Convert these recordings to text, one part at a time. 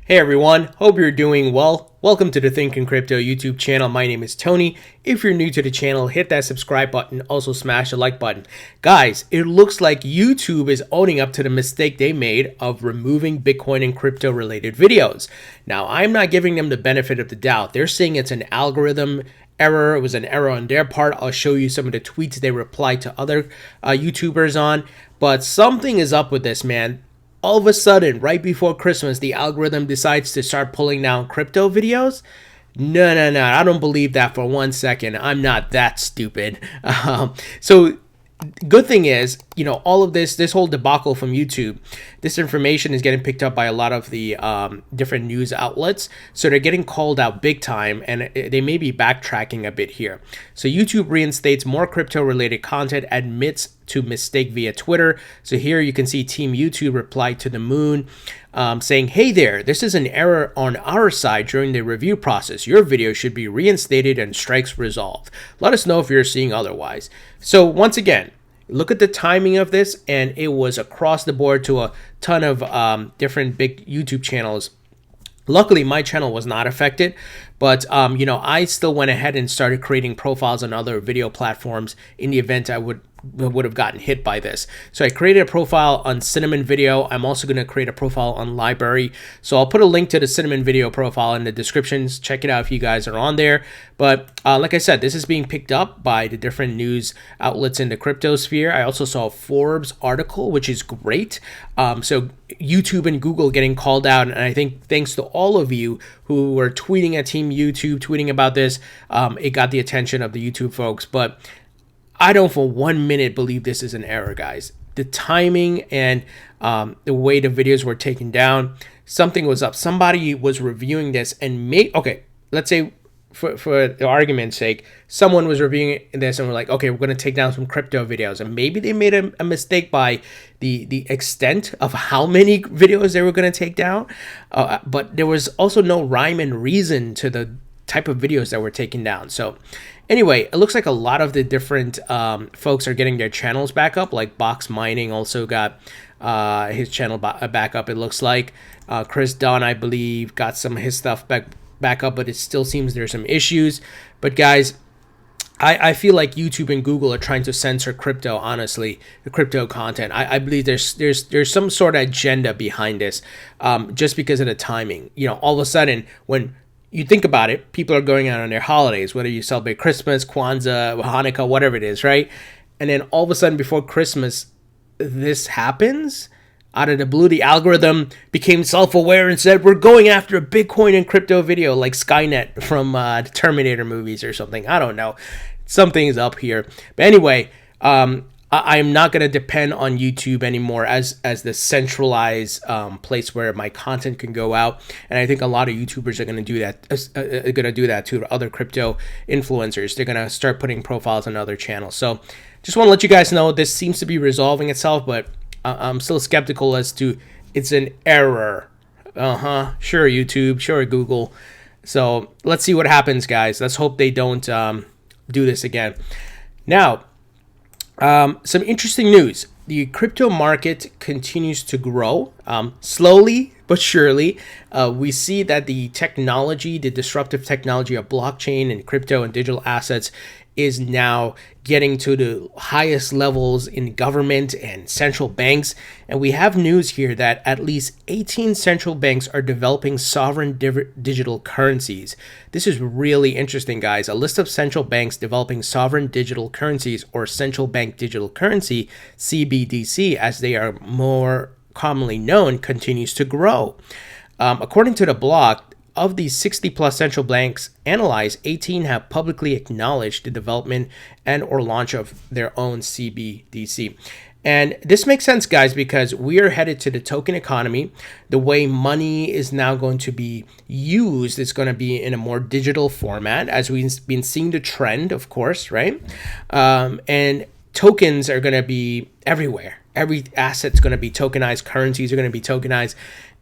Hey everyone, hope you're doing well. Welcome to the Thinking Crypto YouTube channel. My name is Tony. If you're new to the channel, hit that subscribe button. Also smash the like button. Guys, it looks like YouTube is owning up to the mistake they made of removing Bitcoin and crypto related videos. Now, I'm not giving them the benefit of the doubt. They're saying it's an algorithm error. It was an error on their part. I'll show you some of the tweets they replied to other YouTubers on. But something is up with this, man. All of a sudden, right before Christmas, the algorithm decides to start pulling down crypto videos. No. I don't believe that for 1 second. I'm not that stupid. So good thing is, all of this whole debacle from YouTube, this information is getting picked up by a lot of the different news outlets. So they're getting called out big time, and they may be backtracking a bit here. So YouTube reinstates more crypto related content, admits to mistake via Twitter. So here you can see Team YouTube reply to the Moon saying, "Hey there, this is an error on our side during the review process. Your video should be reinstated and strikes resolved. Let us know if you're seeing otherwise." So once again, look at the timing of this, and it was across the board to a ton of different big YouTube channels. Luckily, my channel was not affected, but I still went ahead and started creating profiles on other video platforms in the event I would have gotten hit by this. So I created a profile on Cinnamon Video. I'm also going to create a profile on Library. So I'll put a link to the Cinnamon Video profile in the descriptions. Check it out if you guys are on there. But like I said, this is being picked up by the different news outlets in the crypto sphere. I also saw a Forbes article, which is great. So YouTube and Google getting called out. And I think thanks to all of you who were tweeting at Team YouTube, tweeting about this, it got the attention of the YouTube folks. But I don't for 1 minute believe this is an error, guys. The timing and the way the videos were taken down, something was up. Somebody was reviewing this and let's say for the argument's sake, someone was reviewing this and we're like, okay, we're going to take down some crypto videos. And maybe they made a mistake by the extent of how many videos they were going to take down. But there was also no rhyme and reason to the type of videos that were taken down. So anyway, it looks like a lot of the different folks are getting their channels back up. Like Box Mining also got his channel back up, it looks like. Chris Dunn, I believe, got some of his stuff back up, but it still seems there's some issues. But guys, I feel like YouTube and Google are trying to censor crypto, honestly, the crypto content. I believe there's some sort of agenda behind this, just because of the timing. All of a sudden, when you think about it, people are going out on their holidays, whether you celebrate Christmas, Kwanzaa, Hanukkah, whatever it is, right? And then all of a sudden before Christmas, this happens. Out of the blue, the algorithm became self-aware and said, we're going after a Bitcoin and crypto video like Skynet from the Terminator movies or something. I don't know. Something's up here. But anyway, I'm not going to depend on YouTube anymore as the centralized place where my content can go out. And I think a lot of YouTubers are going to do that to other crypto influencers. They're going to start putting profiles on other channels. So just want to let you guys know this seems to be resolving itself, but I'm still skeptical as to it's an error. Sure, YouTube. Sure, Google. So let's see what happens, guys. Let's hope they don't do this again. Now, some interesting news. The crypto market continues to grow slowly but surely. We see that the disruptive technology of blockchain and crypto and digital assets is now getting to the highest levels in government and central banks. And we have news here that at least 18 central banks are developing sovereign digital currencies. This is really interesting, guys. A list of central banks developing sovereign digital currencies, or central bank digital currency, CBDC, as they are more commonly known, continues to grow. According to the blog, of these 60 plus central banks analyzed, 18 have publicly acknowledged the development and or launch of their own CBDC. And this makes sense, guys, because we are headed to the token economy. The way money is now going to be used is going to be in a more digital format, as we've been seeing the trend, of course, right? And tokens are going to be everywhere. Every asset's going to be tokenized. Currencies are going to be tokenized.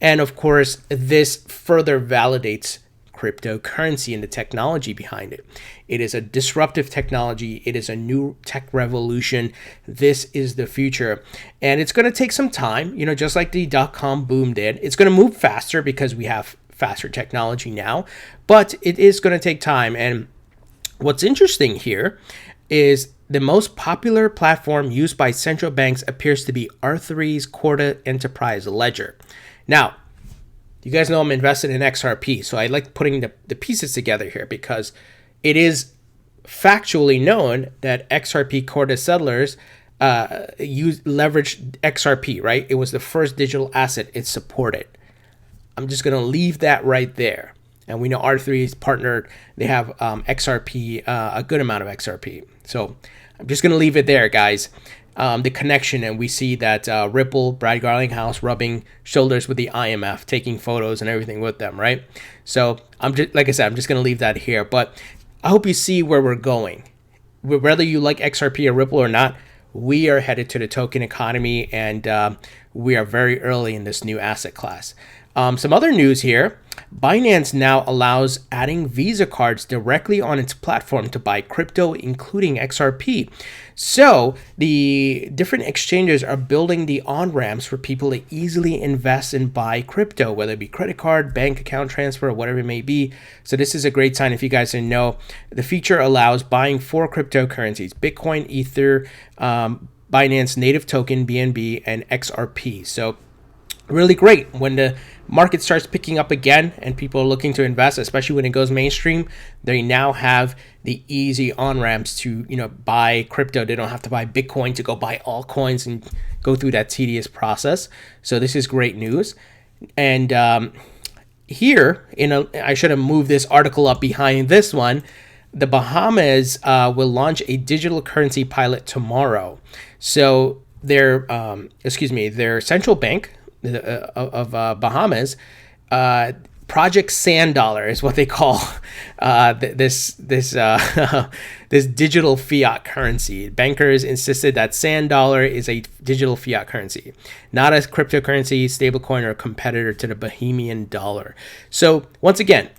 And of course, this further validates cryptocurrency and the technology behind it. It is a disruptive technology. It is a new tech revolution. This is the future. And it's going to take some time, just like the dot-com boom did. It's going to move faster because we have faster technology now, but it is going to take time. And what's interesting here is the most popular platform used by central banks appears to be R3's Corda Enterprise Ledger. Now, you guys know I'm invested in XRP, so I like putting the pieces together here because it is factually known that XRP Corda settlers leveraged XRP, right? It was the first digital asset it supported. I'm just going to leave that right there. And we know R3 is partnered. They have XRP, a good amount of XRP. So I'm just going to leave it there, guys. The connection, and we see that Ripple, Brad Garlinghouse rubbing shoulders with the IMF, taking photos and everything with them, right? So I'm just, like I said, I'm just going to leave that here. But I hope you see where we're going. Whether you like XRP or Ripple or not, we are headed to the token economy, and we are very early in this new asset class. Some other news here. Binance now allows adding Visa cards directly on its platform to buy crypto, including XRP. So the different exchanges are building the on-ramps for people to easily invest and buy crypto, whether it be credit card, bank account transfer, or whatever it may be. So this is a great sign. If you guys didn't know, the feature allows buying 4 cryptocurrencies: Bitcoin, Ether, Binance native token, BNB, and XRP. So really great. When the market starts picking up again and people are looking to invest, especially when it goes mainstream, they now have the easy on-ramps to buy crypto. They don't have to buy Bitcoin to go buy altcoins and go through that tedious process. So this is great news. And here, I should have moved this article up behind this one. The Bahamas will launch a digital currency pilot tomorrow. So their central bank of Bahamas, Project Sand Dollar is what they call this digital fiat currency. Bankers insisted that Sand Dollar is a digital fiat currency, not a cryptocurrency, stablecoin, or competitor to the Bahamian dollar. So once again,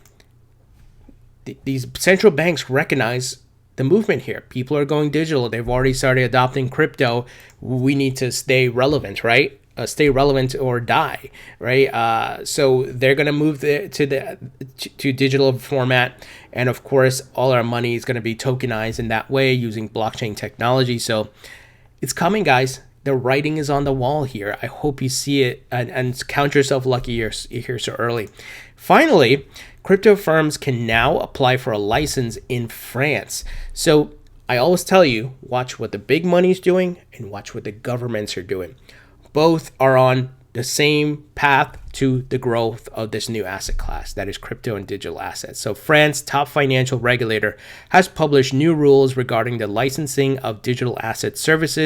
these central banks recognize the movement here. People are going digital. They've already started adopting crypto. We need to stay relevant, right? Stay relevant or die, right? So they're going to move to digital format. And of course, all our money is going to be tokenized in that way using blockchain technology. So it's coming, guys. The writing is on the wall here. I hope you see it and count yourself lucky you're here so early. Finally, crypto firms can now apply for a license in France. So I always tell you, watch what the big money's doing and watch what the governments are doing. Both are on the same path to the growth of this new asset class, that is crypto and digital assets. So France's top financial regulator has published new rules regarding the licensing of digital asset service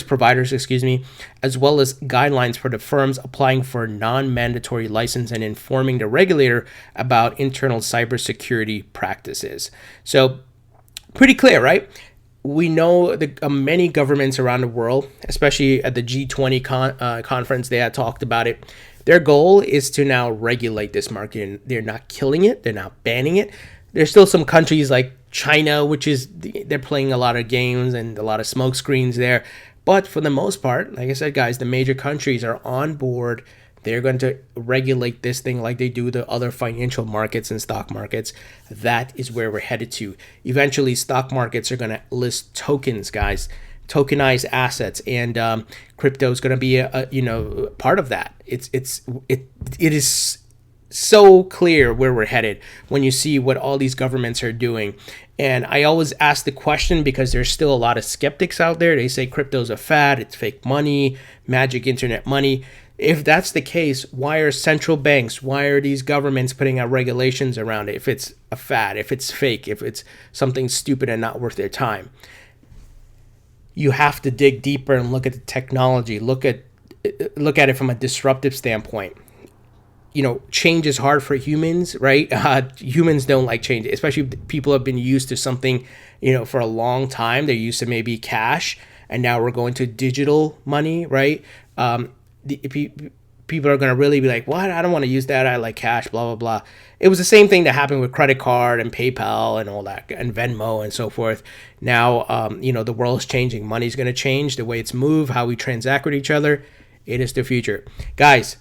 providers, as well as guidelines for the firms applying for non-mandatory license and informing the regulator about internal cybersecurity practices. So pretty clear, right? We know many governments around the world, especially at the G20 conference, they had talked about it. Their goal is to now regulate this market, and they're not killing it. They're not banning it. There's still some countries like China, they're playing a lot of games and a lot of smoke screens there. But for the most part, like I said, guys, the major countries are on board. They're going to regulate this thing like they do the other financial markets and stock markets. That is where we're headed to. Eventually, stock markets are going to list tokens, guys, tokenized assets, and crypto is going to be a part of that. It is so clear where we're headed when you see what all these governments are doing. And I always ask the question because there's still a lot of skeptics out there. They say crypto's a fad, it's fake money, magic internet money. If that's the case, why are central banks, why are these governments putting out regulations around it if it's a fad, if it's fake, if it's something stupid and not worth their time? You have to dig deeper and look at the technology, look at it from a disruptive standpoint. Change is hard for humans, right? Humans don't like change, especially if people have been used to something, for a long time. They're used to maybe cash, and now we're going to digital money, right? people are going to really be like, what? I don't want to use that. I like cash, blah, blah, blah. It was the same thing that happened with credit card and PayPal and all that, and Venmo and so forth. Now, the world's changing. Money's going to change, the way it's moved, how we transact with each other. It is the future. Guys,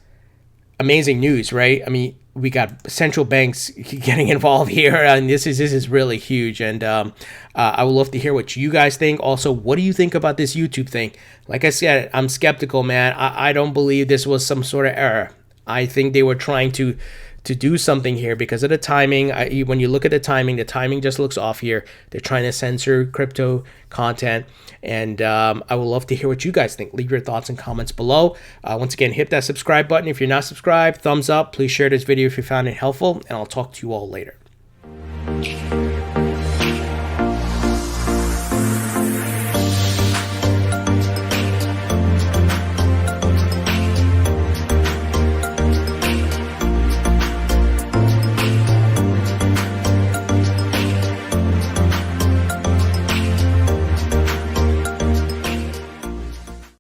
amazing news, right? I mean, we got central banks getting involved here, and this is really huge. And I would love to hear what you guys think. Also, what do you think about this YouTube thing? Like I said, I'm skeptical, man. I don't believe this was some sort of error. I think they were trying to do something here because of the timing. When you look at the timing just looks off here. They're trying to censor crypto content, and I would love to hear what you guys think. Leave your thoughts and comments below. Once again, hit that subscribe button if you're not subscribed. Thumbs up. Please share this video if you found it helpful, and I'll talk to you all later.